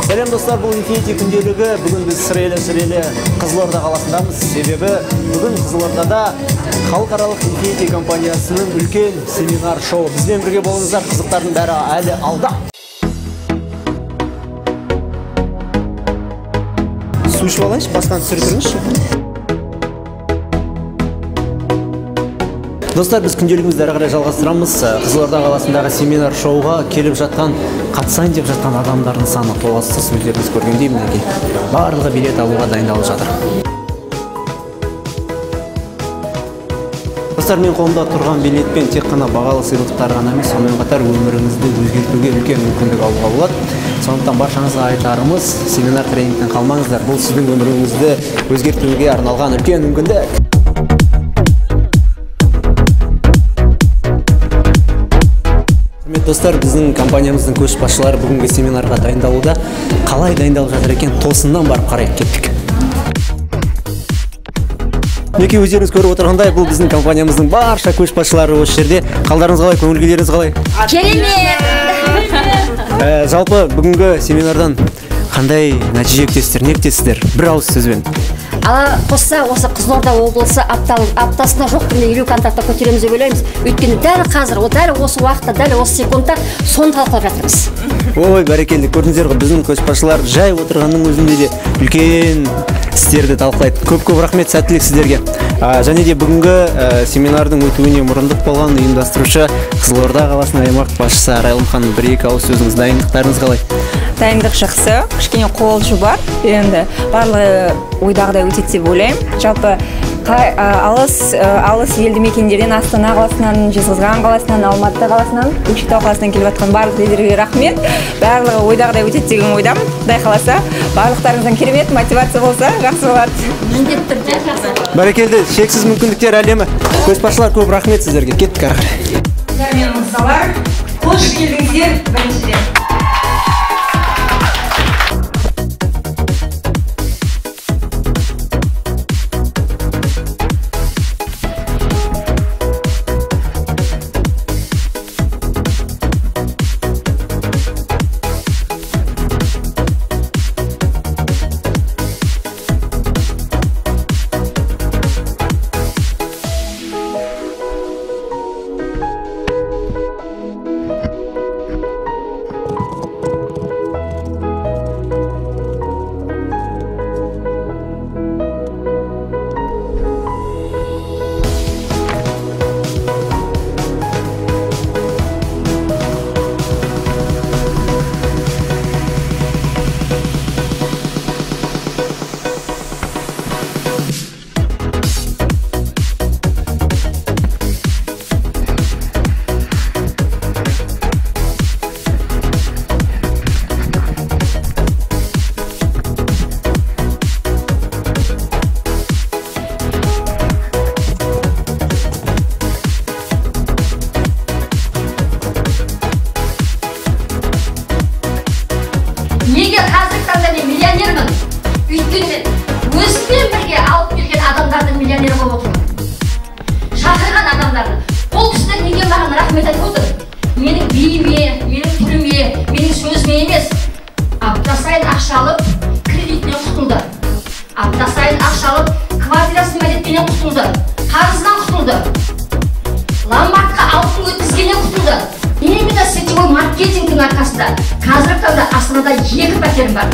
Сәлем достар, бұл Infinity күнделігі. Бүгін біз сірелі Қызылорда қаласындамыз. Себебі бүгін Қызылордада халықаралық Infinity компаниясының үлкен семинар шоу. Бізбен бірге болыңыздар, қызықтардың бәрі әлі алда. Су ішіп алайыншы, басқан түсірдіріңізші. Достар, біз күнделігімізді әрі қарай жалғастырамыз. Қызылорда қаласындағы семинар шоуға келіп жатқан, қатысайын деп жатқан адамдардың саны толассыз, өздеріңіз көргендей мінекей. Барлығы билет алуға дайындалып жатыр. Достар, мен қолымда тұрған билетпен тек қана бағалы сыйлықтар ғана емес, сонымен қатар өміріңізді өзгертуге үлкен мүмкіндік алуға болады. Сондықтан баршаңызға айтарымыз, семинар тренингтен қалмаңыздар. Бұл сіздің өміріңізді өзгертуге арналған үлкен мүмкіндік. Достар, біздің компаниямыздың көшбасшылары бүгінгі семинарға дайындалуда. Қалай дайындалып жатыр екен, тосыннан барып қарайып кеттік. Неке өздеріңіз көріп отырғандай, бұл біздің компаниямыздың барша көшбасшылары осы жерде. Қалдарыңыз қалай, көңіл күйлеріңіз қалай? Керемет! Жалпы бүгінгі семинардан қандай нәтиже күтесіздер, не күтесіздер? Бір ауыз сөзбен. Қосса, осы Қызылорда облысы аптасына жоқ күнде 50 контактта көтереміз деп ойлаймыз. Өйткені дәл қазір, дәл осы уақытта, дәл осы секундта соны талқылап жатырмыз. Ой, бәрекелді. Көрдіңіздер ғой, біздің көшбасшылар жай отырғанның өзінде де үлкен істерді талқылайды. Көп рахмет, сәттілік сіздерге. Және де бүгінгі семинардың өтуіне мұрындық болған ұйымдастырушы Қызылорда қаласының аймақ басшысы Арайлым ханым, бір-екі ауыз сөзіңіз, дайындықтарыңыз қалай? Дайындық жақсы, кішкене қобалжу бар. Енді барлығы ойдағыдай өтеді деп ойлаймын. Жалпы алыс елді мекендерден, Астана қаласынан, Жезқазған қаласынан, Алматы қаласынан, Көкшетау қаласынан келіп жатқан барлық елдерге рахмет. Барлығы ойдағыдай өтеді деген ойдамын. Құдай қаласа, барлықтарыңыздан керемет мотивация болса, жақсы болады. Міндетті түрде жақсы. Бәрекелді, шексіз мүмкіндіктер әлемі. Көшбасшылар, көп рахмет сіздерге. Кеттік ары қарай. Мен мырзалар, қош келдіңіздер біріншіден. Неге қазіргі таңда мен миллионермін? Өйткені өзіммен бірге алып келген адамдардың миллионері болып отырмын. Шақырған адамдарды. Ол кісілер неге маған рахмет айтып отыр? Менің биіме, менің түріме, менің сөзіме емес. Апта сайын ақша алып, кредитінен құтылды. Апта сайын ақша алып, квартирасын мәдетпенен құтылды. Қарызынан құтылды. Ломбардқа алтын өткізгеннен құтылды. Именно сетевой маркетингтің арқасында қазіргі таңда Астанада 2 пәтерім бар.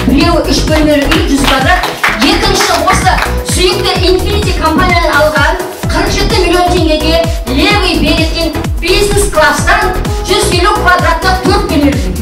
Біреуі 3 бөлмелі үй 100 квадрат, екінші осы сүйікті Infinity компаниядан алған 47 миллион теңгеге левый беретін бизнес класстан 150 квадратта 4 бөлмелі үй.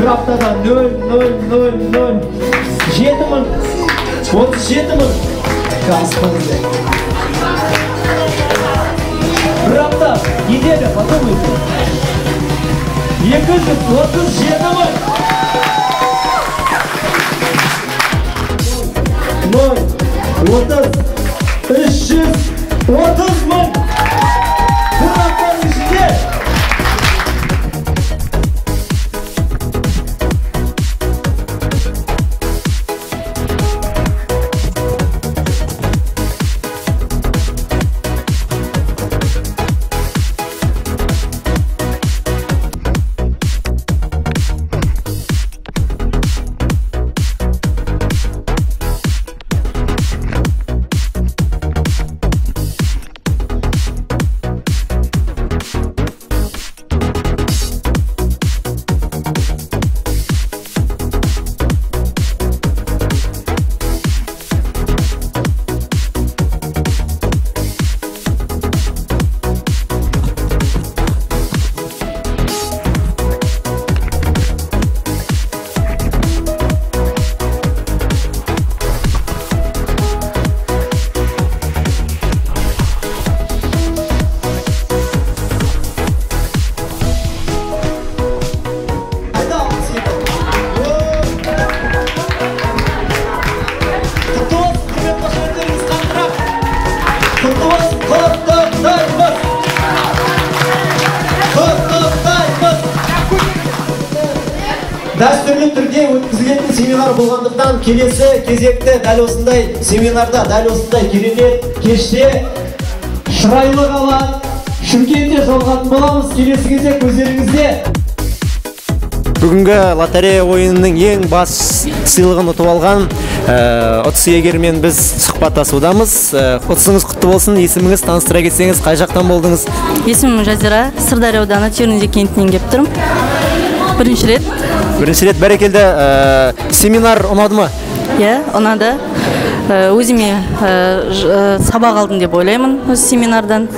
бір аптада 0,000 7 мың 37 мың аспаңызды бір апта неделя подумайте 237 мың 330 мың бір аптаның ішінде Дәстүрлі түрде өткізілетін семинар болғандықтан келесі кезекті дәл осындай семинарда, дәл осындай керемет кеште шырайлы қала Шымкентте жолығатын боламыз. Келесі кезек өздеріңізде. Бүгінгі лотерея ойынының ең бас сыйлығын ұтып алған ұтыс иегерімен біз сұхбаттасудамыз. Ұтысыңыз құтты болсын. Есіміңіз таныстыра кетсеңіз, қай жақтан болдыңыз? Есімім Жазира, Сырдария ауданы Тернезе кентінен келіп тұрмын. Бірінші рет бәрекелді. Семинар ұнады ма? Иә, ұнады. Өзіме сабақ алдым деп ойлаймын осы семинардан.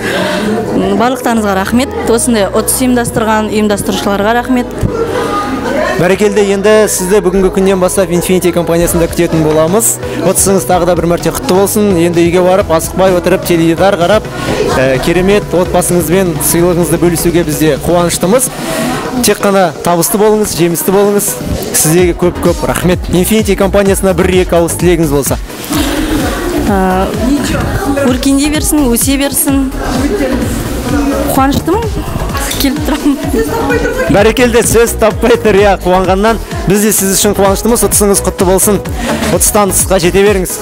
Барлықтарыңызға рахмет. Осындай ұтыс ұйымдастырушыларға рахмет. Бәрекелді, енді сізді бүгінгі күннен бастап Infinity компаниясында күтетін боламыз. Ұтысыңыз тағы да бір мәрте құтты болсын. Енді үйге барып, асықпай отырып, теледидар қарап, керемет отбасыңызбен сыйлығыңызды бөлісуге бізде қуаныштымыз. Тек қана табысты болыңыз, жемісті болыңыз. Сіздерге көп рахмет. Infinity компаниясына бір-екі ауыз тілегіңіз болса. Өркендей берсін, өсе берсін. Қуаныштымын. Келіп тұрмын. Бәрекелді, сөз таппай тұр, қуанғаннан. Біз де сіз үшін қуаныштымыз. Ұтысыңыз құтты болсын. Ұтыстан ұтысқа жете беріңіз.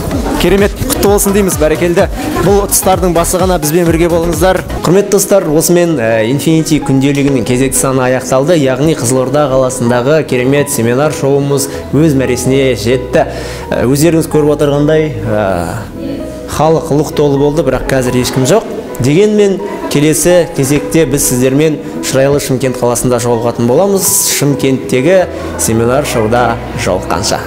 Керемет құтты болсын дейміз. Бәрекелді. Бұл ұтыстардың басы ғана бізбен бірге болыңыздар. Құрметті достар, осымен Infinity күнделігінің кезекті саны аяқталды. Яғни Қызылорда қаласындағы керемет семинар шоуымыз өз мәресіне жетті. Өздеріңіз көріп отырғандай, халық лық толы болды, бірақ қазір ешкім жоқ. Дегенмен келесі кезекте біз сіздермен шырайлы Шымкент қаласында жолығатын боламыз. Шымкенттегі семинар шоуда жолыққанша.